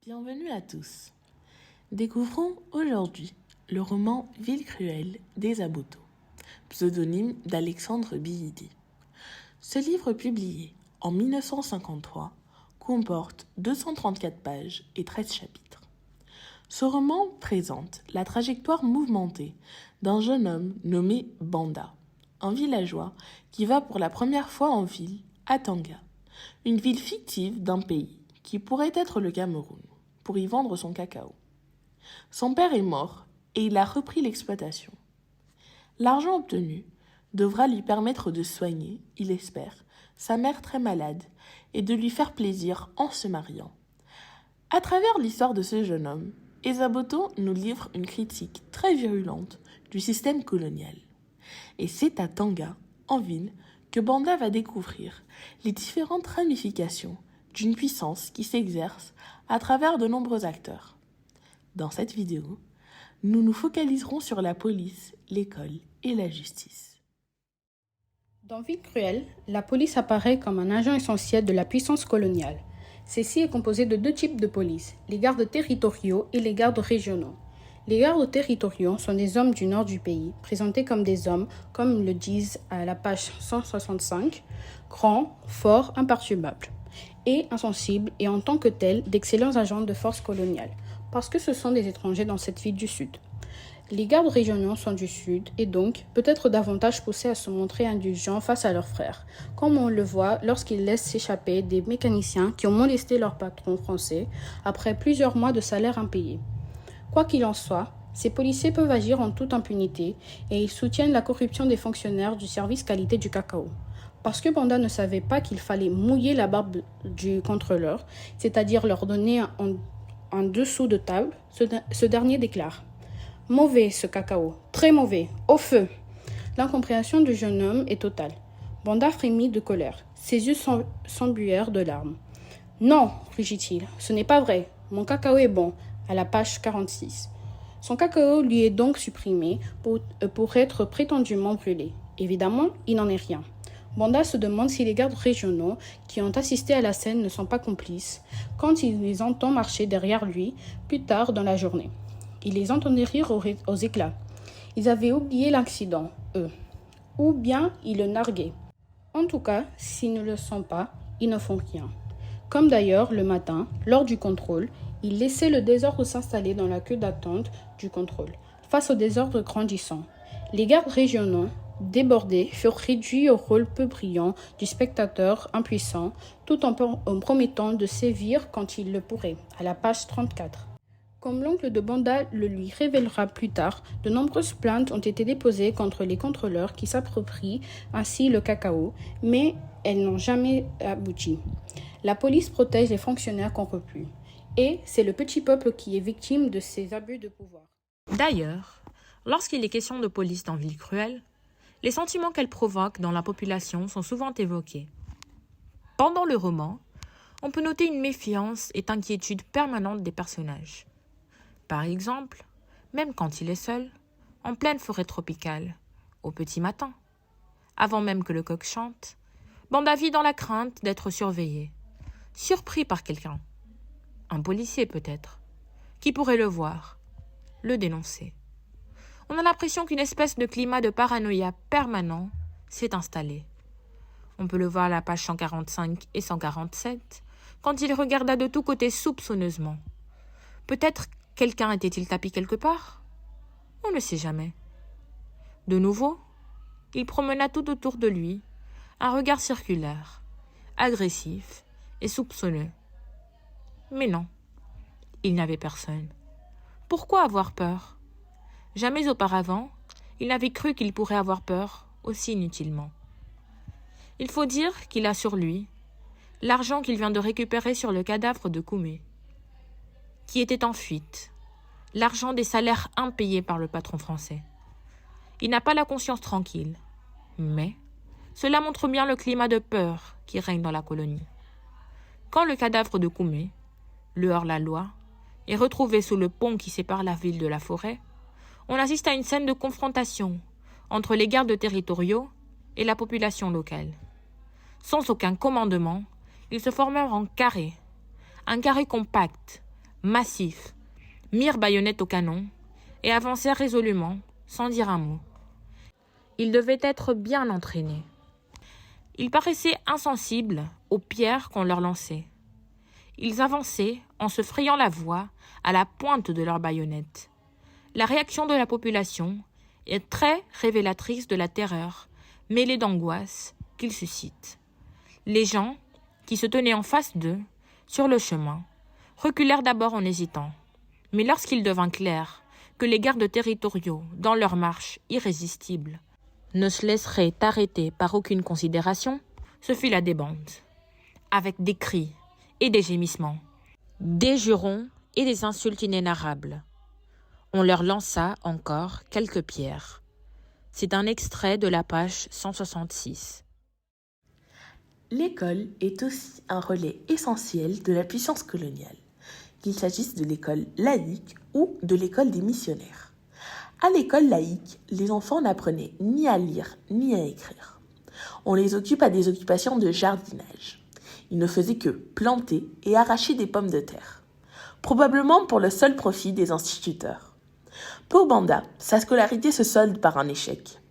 Bienvenue à tous. Découvrons aujourd'hui le roman Ville cruelle d'Esa Boto, pseudonyme d'Alexandre Bihidi. Ce livre publié en 1953 comporte 234 pages et 13 chapitres. Ce roman présente la trajectoire mouvementée d'un jeune homme nommé Banda, un villageois qui va pour la première fois en ville à Tanga, une ville fictive d'un pays qui pourrait être le Cameroun, pour y vendre son cacao. Son père est mort et il a repris l'exploitation. L'argent obtenu devra lui permettre de soigner, il espère, sa mère très malade et de lui faire plaisir en se mariant. À travers l'histoire de ce jeune homme, Esa Boto nous livre une critique très virulente du système colonial. Et c'est à Tanga, en ville, que Banda va découvrir les différentes ramifications d'une puissance qui s'exerce à travers de nombreux acteurs. Dans cette vidéo, nous nous focaliserons sur la police, l'école et la justice. Dans Ville cruelle, la police apparaît comme un agent essentiel de la puissance coloniale. Celle-ci est composée de deux types de police, les gardes territoriaux et les gardes régionaux. Les gardes territoriaux sont des hommes du nord du pays, présentés comme des hommes, comme le disent à la page 165, grands, forts, imperturbables, et insensibles et en tant que tels d'excellents agents de force coloniale, parce que ce sont des étrangers dans cette ville du Sud. Les gardes régionaux sont du Sud et donc peut-être davantage poussés à se montrer indulgents face à leurs frères, comme on le voit lorsqu'ils laissent s'échapper des mécaniciens qui ont molesté leur patron français après plusieurs mois de salaire impayé. Quoi qu'il en soit, ces policiers peuvent agir en toute impunité et ils soutiennent la corruption des fonctionnaires du service qualité du cacao. Parce que Banda ne savait pas qu'il fallait mouiller la barbe du contrôleur, c'est-à-dire leur donner un dessous de table, ce dernier déclare « Mauvais ce cacao, très mauvais, au feu !» L'incompréhension du jeune homme est totale. Banda frémit de colère, ses yeux s'embuèrent de larmes. « Non, rugit-il, ce n'est pas vrai, mon cacao est bon !» à la page 46. Son cacao lui est donc supprimé pour être prétendument brûlé. Évidemment, il n'en est rien. Banda se demande si les gardes régionaux qui ont assisté à la scène ne sont pas complices quand il les entend marcher derrière lui plus tard dans la journée. Il les entendait rire aux éclats. Ils avaient oublié l'accident, eux. Ou bien ils le narguaient. En tout cas, s'ils ne le sont pas, ils ne font rien. Comme d'ailleurs, le matin, lors du contrôle, ils laissaient le désordre s'installer dans la queue d'attente du contrôle, face au désordre grandissant. Les gardes régionaux, débordés, furent réduits au rôle peu brillant du spectateur impuissant, tout en promettant de sévir quand il le pourrait, à la page 34. Comme l'oncle de Banda le lui révélera plus tard, de nombreuses plaintes ont été déposées contre les contrôleurs qui s'approprient ainsi le cacao, mais elles n'ont jamais abouti. La police protège les fonctionnaires corrompus, et c'est le petit peuple qui est victime de ces abus de pouvoir. D'ailleurs, lorsqu'il est question de police dans Ville cruelle, les sentiments qu'elle provoque dans la population sont souvent évoqués. Pendant le roman, on peut noter une méfiance et inquiétude permanente des personnages. Par exemple, même quand il est seul, en pleine forêt tropicale, au petit matin, avant même que le coq chante, Banda vit dans la crainte d'être surveillé, surpris par quelqu'un, un policier peut-être, qui pourrait le voir, le dénoncer. On a l'impression qu'une espèce de climat de paranoïa permanent s'est installé. On peut le voir à la page 145 et 147, quand il regarda de tous côtés soupçonneusement. Peut-être quelqu'un était-il tapis quelque part? On ne sait jamais. De nouveau, il promena tout autour de lui, un regard circulaire, agressif et soupçonneux. Mais non, il n'y avait personne. Pourquoi avoir peur? Jamais auparavant, il n'avait cru qu'il pourrait avoir peur aussi inutilement. Il faut dire qu'il a sur lui l'argent qu'il vient de récupérer sur le cadavre de Koumé, qui était en fuite, l'argent des salaires impayés par le patron français. Il n'a pas la conscience tranquille, mais cela montre bien le climat de peur qui règne dans la colonie. Quand le cadavre de Koumé, le hors-la-loi, est retrouvé sous le pont qui sépare la ville de la forêt, on assiste à une scène de confrontation entre les gardes territoriaux et la population locale. Sans aucun commandement, ils se formèrent en carré, un carré compact, massifs, mirent baïonnettes au canon et avancèrent résolument, sans dire un mot. Ils devaient être bien entraînés. Ils paraissaient insensibles aux pierres qu'on leur lançait. Ils avançaient en se frayant la voie à la pointe de leurs baïonnettes. La réaction de la population est très révélatrice de la terreur, mêlée d'angoisse qu'ils suscitent. Les gens, qui se tenaient en face d'eux, sur le chemin, reculèrent d'abord en hésitant. Mais lorsqu'il devint clair que les gardes territoriaux, dans leur marche irrésistible, ne se laisseraient arrêter par aucune considération, ce fut la débande, avec des cris et des gémissements, des jurons et des insultes inénarrables. On leur lança encore quelques pierres. C'est un extrait de la page 166. L'école est aussi un relais essentiel de la puissance coloniale, qu'il s'agisse de l'école laïque ou de l'école des missionnaires. À l'école laïque, les enfants n'apprenaient ni à lire ni à écrire. On les occupe à des occupations de jardinage. Ils ne faisaient que planter et arracher des pommes de terre, probablement pour le seul profit des instituteurs. Pour Banda, sa scolarité se solde par un échec.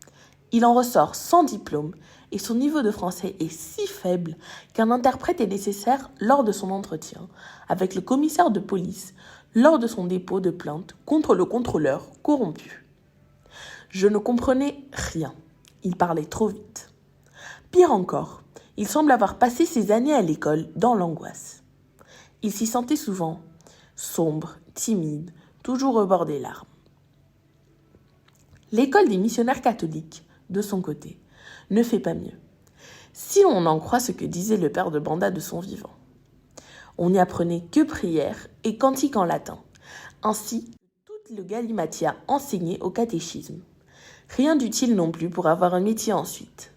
Il en ressort sans diplôme et son niveau de français est si faible qu'un interprète est nécessaire lors de son entretien avec le commissaire de police lors de son dépôt de plainte contre le contrôleur corrompu. Je ne comprenais rien. Il parlait trop vite. Pire encore, il semble avoir passé ses années à l'école dans l'angoisse. Il s'y sentait souvent sombre, timide, toujours au bord des larmes. L'école des missionnaires catholiques, de son côté, ne fait pas mieux, si on en croit ce que disait le père de Banda de son vivant. On n'y apprenait que prières et cantiques en latin, ainsi que tout le galimatia enseigné au catéchisme. Rien d'utile non plus pour avoir un métier ensuite.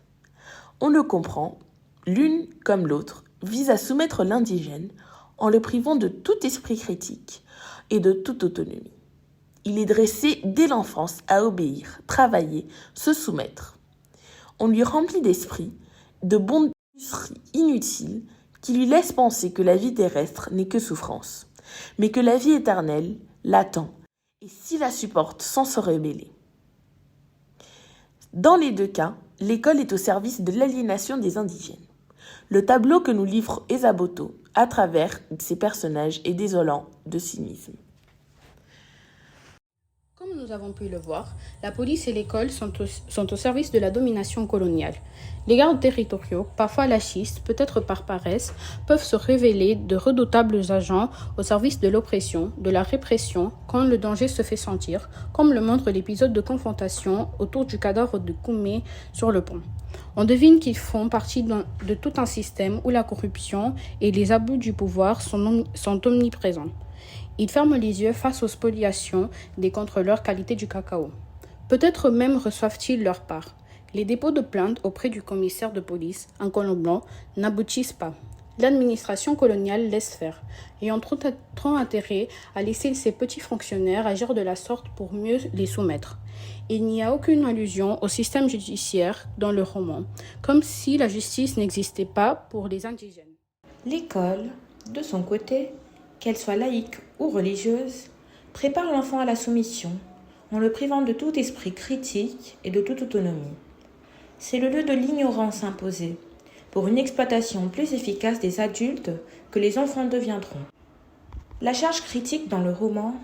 On le comprend, l'une comme l'autre vise à soumettre l'indigène en le privant de tout esprit critique et de toute autonomie. Il est dressé dès l'enfance à obéir, travailler, se soumettre. On lui remplit d'esprit, de bonnes inutiles qui lui laissent penser que la vie terrestre n'est que souffrance, mais que la vie éternelle l'attend, et s'il la supporte sans se rebeller. Dans les deux cas, l'école est au service de l'aliénation des indigènes. Le tableau que nous livre Esaboto à travers ses personnages est désolant de cynisme. Comme nous avons pu le voir, la police et l'école sont au service de la domination coloniale. Les gardes territoriaux, parfois laxistes, peut-être par paresse, peuvent se révéler de redoutables agents au service de l'oppression, de la répression, quand le danger se fait sentir, comme le montre l'épisode de confrontation autour du cadavre de Koumé sur le pont. On devine qu'ils font partie de tout un système où la corruption et les abus du pouvoir sont omniprésents. Ils ferment les yeux face aux spoliations des contrôleurs qualité du cacao. Peut-être même reçoivent-ils leur part. Les dépôts de plainte auprès du commissaire de police, un colon blanc, n'aboutissent pas. L'administration coloniale laisse faire, ayant trop intérêt à laisser ces petits fonctionnaires agir de la sorte pour mieux les soumettre. Il n'y a aucune allusion au système judiciaire dans le roman, comme si la justice n'existait pas pour les indigènes. L'école, de son côté, qu'elle soit laïque ou religieuse, prépare l'enfant à la soumission, en le privant de tout esprit critique et de toute autonomie. C'est le lieu de l'ignorance imposée, pour une exploitation plus efficace des adultes que les enfants deviendront. La charge critique dans le roman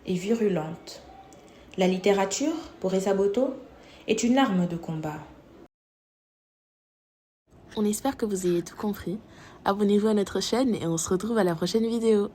est virulente. La littérature, pour Esaboto, est une arme de combat. On espère que vous ayez tout compris. Abonnez-vous à notre chaîne et on se retrouve à la prochaine vidéo.